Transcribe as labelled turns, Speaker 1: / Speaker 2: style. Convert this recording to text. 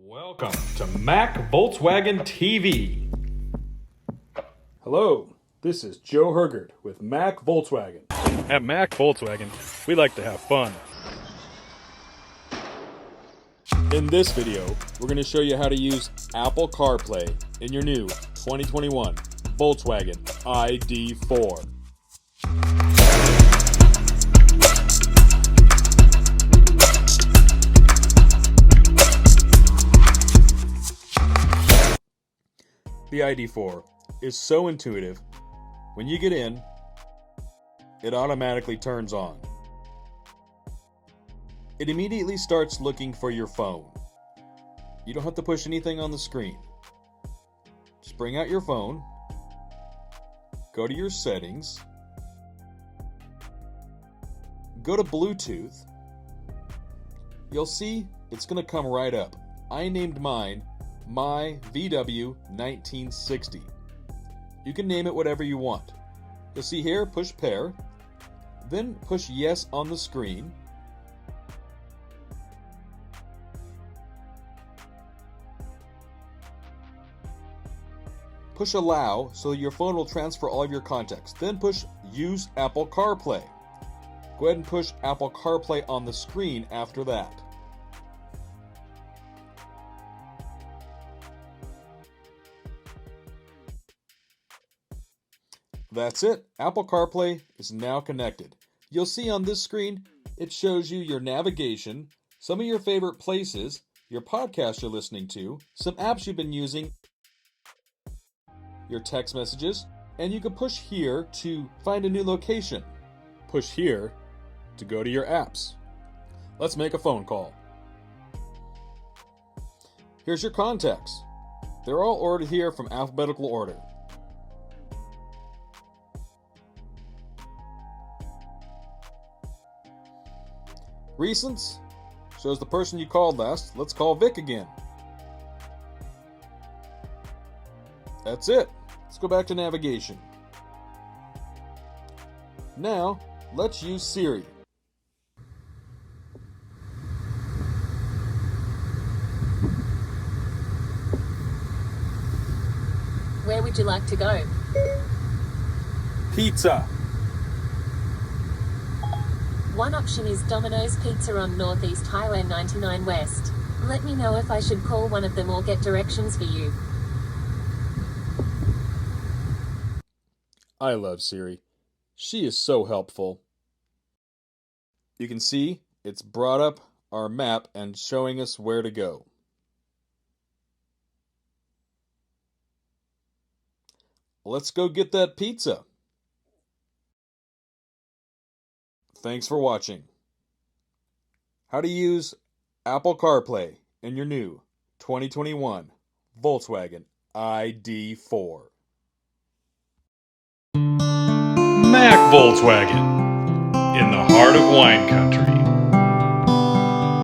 Speaker 1: Welcome to Mac Volkswagen TV.
Speaker 2: Hello, this is Joe Hergert with Mac Volkswagen.
Speaker 3: At Mac Volkswagen, we like to have fun.
Speaker 2: In this video, we're going to show you how to use Apple CarPlay in your new 2021 Volkswagen ID4. The ID4 is so intuitive. When you get in, it automatically turns on. It immediately starts looking for your phone. You don't have to push anything on the screen. Just bring out your phone, go to your settings, go to Bluetooth. You'll see it's going to come right up. I named mine My VW 1960. You can name it whatever you want. You'll see here, push pair, then push yes on the screen. Push allow so your phone will transfer all of your contacts. Then push use Apple CarPlay. Go ahead and push Apple CarPlay on the screen after that. That's it. Apple CarPlay is now connected. You'll see on this screen, it shows you your navigation, some of your favorite places, your podcast you're listening to, some apps you've been using, your text messages, and you can push here to find a new location. Push here to go to your apps. Let's make a phone call. Here's your contacts. They're all ordered here from alphabetical order. Recents shows the person you called last. Let's call Vic again. That's it. Let's go back to navigation. Now, let's use Siri.
Speaker 4: Where would you like to go?
Speaker 2: Pizza.
Speaker 4: One option is Domino's Pizza on Northeast Highway 99 West. Let me know if I should call one of them or get directions for you.
Speaker 2: I love Siri. She is so helpful. You can see it's brought up our map and showing us where to go. Let's go get that pizza. Thanks for watching. How to use Apple CarPlay in your new 2021 Volkswagen ID4.
Speaker 1: Mac Volkswagen, in the heart of wine country.